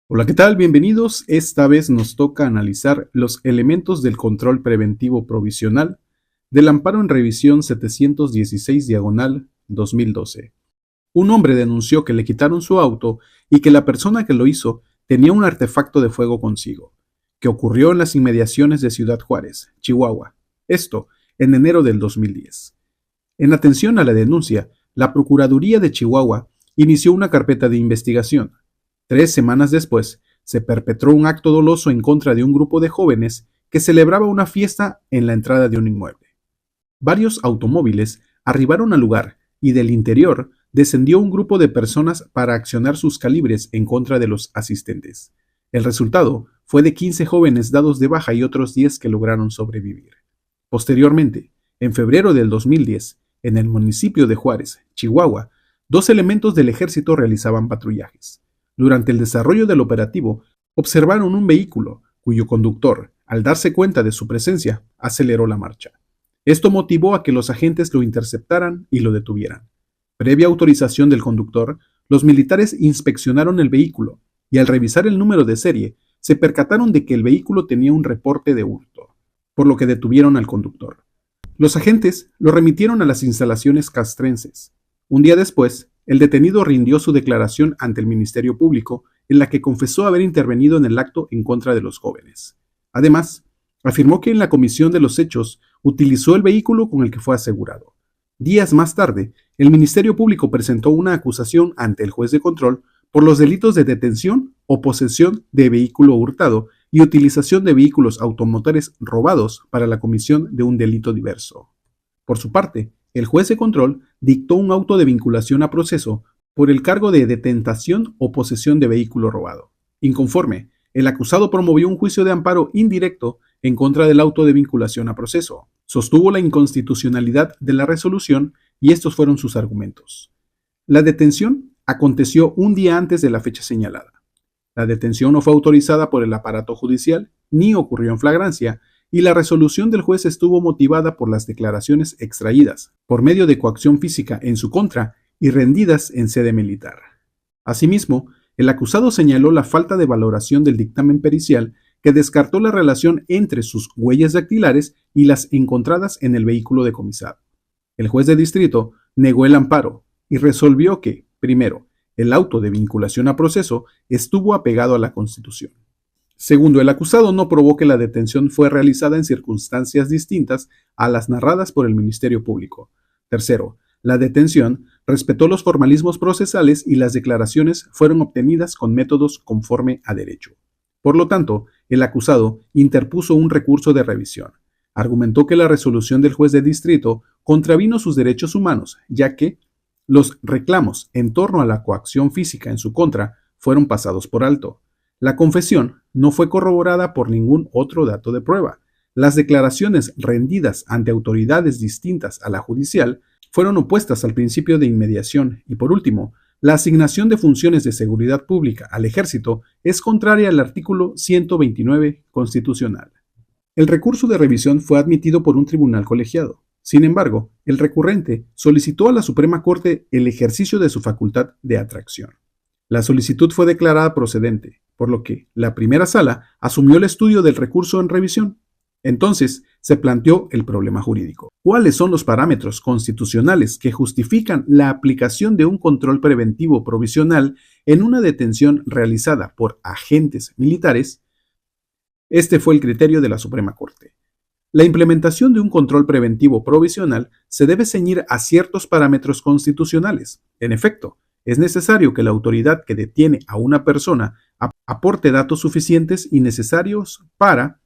Hola, ¿qué tal? Bienvenidos. Esta vez nos toca analizar los elementos del control preventivo provisional del amparo en revisión 716 diagonal 2012. Un hombre denunció que le quitaron su auto y que la persona que lo hizo tenía un artefacto de fuego consigo, que ocurrió en las inmediaciones de Ciudad Juárez, Chihuahua. Esto en enero del 2010. En atención a la denuncia, la Procuraduría de Chihuahua inició una carpeta de investigación. 3 semanas después, se perpetró un acto doloso en contra de un grupo de jóvenes que celebraba una fiesta en la entrada de un inmueble. Varios automóviles arribaron al lugar y del interior descendió un grupo de personas para accionar sus calibres en contra de los asistentes. El resultado fue de 15 jóvenes dados de baja y otros 10 que lograron sobrevivir. Posteriormente, en febrero del 2010, en el municipio de Juárez, Chihuahua, 2 elementos del ejército realizaban patrullajes. Durante el desarrollo del operativo, observaron un vehículo cuyo conductor, al darse cuenta de su presencia, aceleró la marcha. Esto motivó a que los agentes lo interceptaran y lo detuvieran. Previa autorización del conductor, los militares inspeccionaron el vehículo y al revisar el número de serie, se percataron de que el vehículo tenía un reporte de hurto, por lo que detuvieron al conductor. Los agentes lo remitieron a las instalaciones castrenses. Un día después, el detenido rindió su declaración ante el Ministerio Público, en la que confesó haber intervenido en el acto en contra de los jóvenes. Además, afirmó que en la comisión de los hechos utilizó el vehículo con el que fue asegurado. Días más tarde, el Ministerio Público presentó una acusación ante el juez de control por los delitos de detención o posesión de vehículo hurtado y utilización de vehículos automotores robados para la comisión de un delito diverso. Por su parte, el juez de control dictó un auto de vinculación a proceso por el cargo de detentación o posesión de vehículo robado. Inconforme, el acusado promovió un juicio de amparo indirecto en contra del auto de vinculación a proceso. Sostuvo la inconstitucionalidad de la resolución y estos fueron sus argumentos. La detención aconteció un día antes de la fecha señalada. La detención no fue autorizada por el aparato judicial ni ocurrió en flagrancia, y la resolución del juez estuvo motivada por las declaraciones extraídas por medio de coacción física en su contra y rendidas en sede militar. Asimismo, el acusado señaló la falta de valoración del dictamen pericial que descartó la relación entre sus huellas dactilares y las encontradas en el vehículo decomisado. El juez de distrito negó el amparo y resolvió que, primero, el auto de vinculación a proceso estuvo apegado a la Constitución. Segundo, el acusado no probó que la detención fue realizada en circunstancias distintas a las narradas por el Ministerio Público. Tercero, la detención respetó los formalismos procesales y las declaraciones fueron obtenidas con métodos conforme a derecho. Por lo tanto, el acusado interpuso un recurso de revisión. Argumentó que la resolución del juez de distrito contravino sus derechos humanos, ya que los reclamos en torno a la coacción física en su contra fueron pasados por alto. La confesión no fue corroborada por ningún otro dato de prueba. Las declaraciones rendidas ante autoridades distintas a la judicial fueron opuestas al principio de inmediación y, por último, la asignación de funciones de seguridad pública al ejército es contraria al artículo 129 constitucional. El recurso de revisión fue admitido por un tribunal colegiado. Sin embargo, el recurrente solicitó a la Suprema Corte el ejercicio de su facultad de atracción. La solicitud fue declarada procedente, por lo que la primera sala asumió el estudio del recurso en revisión. Entonces, se planteó el problema jurídico. ¿Cuáles son los parámetros constitucionales que justifican la aplicación de un control preventivo provisional en una detención realizada por agentes militares? Este fue el criterio de la Suprema Corte. La implementación de un control preventivo provisional se debe ceñir a ciertos parámetros constitucionales. En efecto, es necesario que la autoridad que detiene a una persona aporte datos suficientes y necesarios para,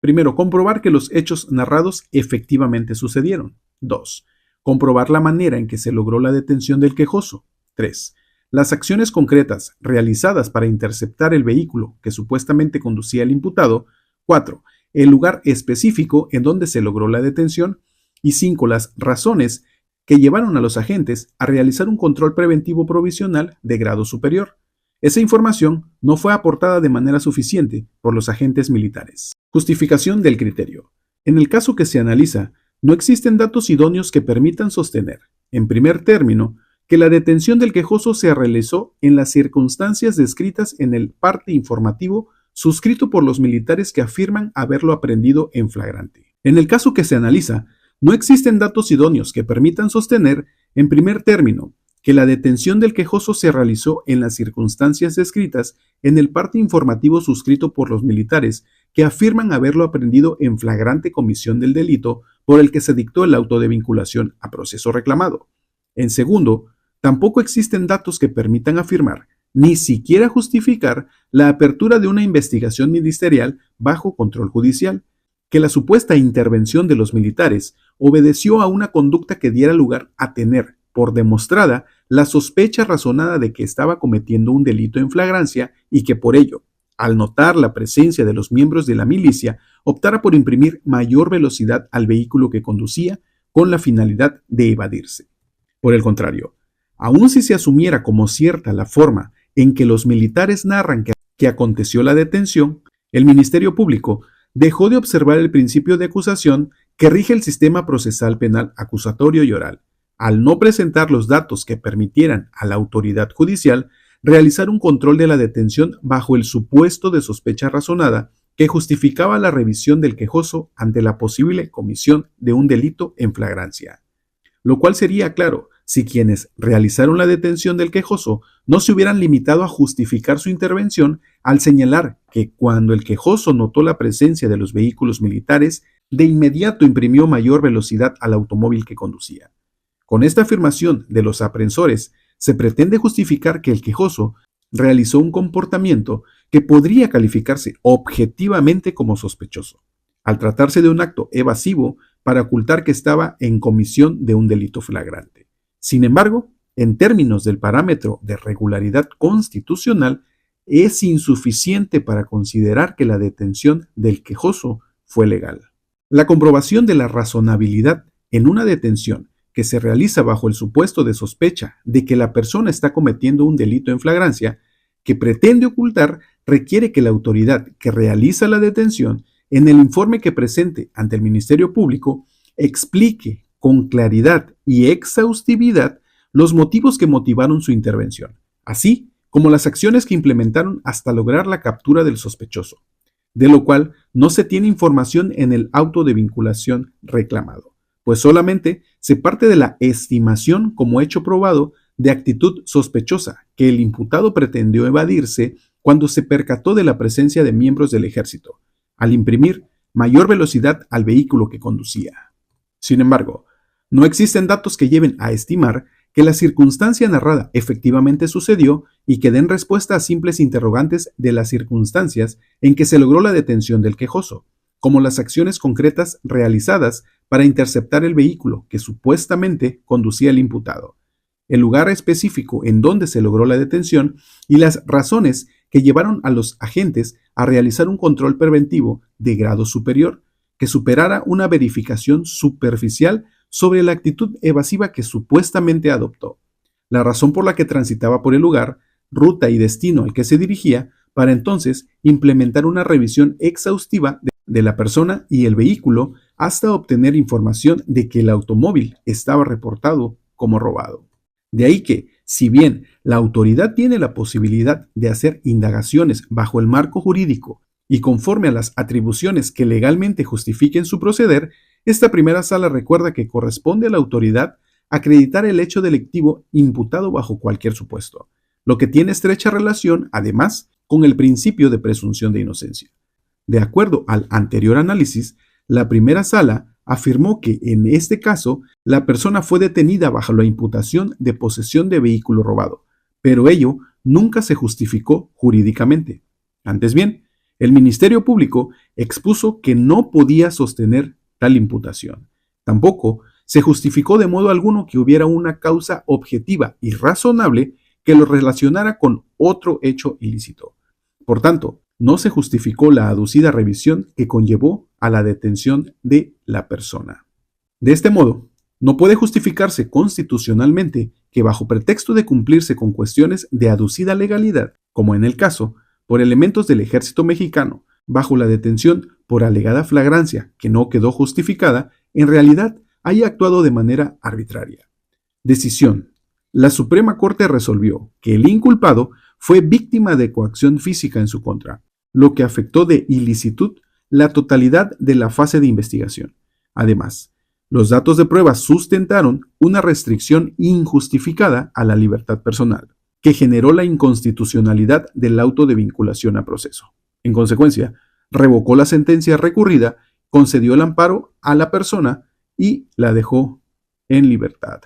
primero, comprobar que los hechos narrados efectivamente sucedieron. 2. Comprobar la manera en que se logró la detención del quejoso. 3. Las acciones concretas realizadas para interceptar el vehículo que supuestamente conducía el imputado. 4. El lugar específico en donde se logró la detención. Y 5. Las razones que llevaron a los agentes a realizar un control preventivo provisional de grado superior. Esa información no fue aportada de manera suficiente por los agentes militares. Justificación del criterio. En el caso que se analiza, no existen datos idóneos que permitan sostener, en primer término, que la detención del quejoso se realizó en las circunstancias descritas en el parte informativo suscrito por los militares que afirman haberlo aprehendido en flagrante. En el caso que se analiza, no existen datos idóneos que permitan sostener, en primer término, que la detención del quejoso se realizó en las circunstancias descritas en el parte informativo suscrito por los militares que afirman haberlo aprehendido en flagrante comisión del delito por el que se dictó el auto de vinculación a proceso reclamado. En segundo, tampoco existen datos que permitan afirmar, ni siquiera justificar, la apertura de una investigación ministerial bajo control judicial, que la supuesta intervención de los militares obedeció a una conducta que diera lugar a tener por demostrada la sospecha razonada de que estaba cometiendo un delito en flagrancia y que por ello, al notar la presencia de los miembros de la milicia, optara por imprimir mayor velocidad al vehículo que conducía con la finalidad de evadirse. Por el contrario, aun si se asumiera como cierta la forma en que los militares narran que aconteció la detención, el Ministerio Público dejó de observar el principio de acusación que rige el sistema procesal penal acusatorio y oral, al no presentar los datos que permitieran a la autoridad judicial realizar un control de la detención bajo el supuesto de sospecha razonada que justificaba la revisión del quejoso ante la posible comisión de un delito en flagrancia. Lo cual sería claro si quienes realizaron la detención del quejoso no se hubieran limitado a justificar su intervención al señalar que cuando el quejoso notó la presencia de los vehículos militares, de inmediato imprimió mayor velocidad al automóvil que conducía. Con esta afirmación de los aprensores, se pretende justificar que el quejoso realizó un comportamiento que podría calificarse objetivamente como sospechoso, al tratarse de un acto evasivo para ocultar que estaba en comisión de un delito flagrante. Sin embargo, en términos del parámetro de regularidad constitucional, es insuficiente para considerar que la detención del quejoso fue legal. La comprobación de la razonabilidad en una detención que se realiza bajo el supuesto de sospecha de que la persona está cometiendo un delito en flagrancia que pretende ocultar requiere que la autoridad que realiza la detención en el informe que presente ante el Ministerio Público explique con claridad y exhaustividad los motivos que motivaron su intervención, así como las acciones que implementaron hasta lograr la captura del sospechoso, de lo cual no se tiene información en el auto de vinculación reclamado, pues solamente se parte de la estimación como hecho probado de actitud sospechosa que el imputado pretendió evadirse cuando se percató de la presencia de miembros del ejército, al imprimir mayor velocidad al vehículo que conducía. Sin embargo, no existen datos que lleven a estimar que la circunstancia narrada efectivamente sucedió y que den respuesta a simples interrogantes de las circunstancias en que se logró la detención del quejoso, como las acciones concretas realizadas para interceptar el vehículo que supuestamente conducía el imputado, el lugar específico en donde se logró la detención y las razones que llevaron a los agentes a realizar un control preventivo de grado superior que superara una verificación superficial sobre la actitud evasiva que supuestamente adoptó, la razón por la que transitaba por el lugar, ruta y destino al que se dirigía, para entonces implementar una revisión exhaustiva de la persona y el vehículo hasta obtener información de que el automóvil estaba reportado como robado. De ahí que, si bien la autoridad tiene la posibilidad de hacer indagaciones bajo el marco jurídico y conforme a las atribuciones que legalmente justifiquen su proceder, esta primera sala recuerda que corresponde a la autoridad acreditar el hecho delictivo imputado bajo cualquier supuesto, lo que tiene estrecha relación, además, con el principio de presunción de inocencia. De acuerdo al anterior análisis, la primera sala afirmó que, en este caso, la persona fue detenida bajo la imputación de posesión de vehículo robado, pero ello nunca se justificó jurídicamente. Antes bien, el Ministerio Público expuso que no podía sostener tal imputación. Tampoco se justificó de modo alguno que hubiera una causa objetiva y razonable que lo relacionara con otro hecho ilícito. Por tanto, no se justificó la aducida revisión que conllevó a la detención de la persona. De este modo, no puede justificarse constitucionalmente que bajo pretexto de cumplirse con cuestiones de aducida legalidad, como en el caso, por elementos del ejército mexicano, bajo la detención por alegada flagrancia que no quedó justificada, en realidad haya actuado de manera arbitraria. Decisión La Suprema Corte resolvió que el inculpado fue víctima de coacción física en su contra, lo que afectó de ilicitud la totalidad de la fase de investigación. Además, los datos de prueba sustentaron una restricción injustificada a la libertad personal, que generó la inconstitucionalidad del auto de vinculación a proceso. En consecuencia, revocó la sentencia recurrida, concedió el amparo a la persona y la dejó en libertad.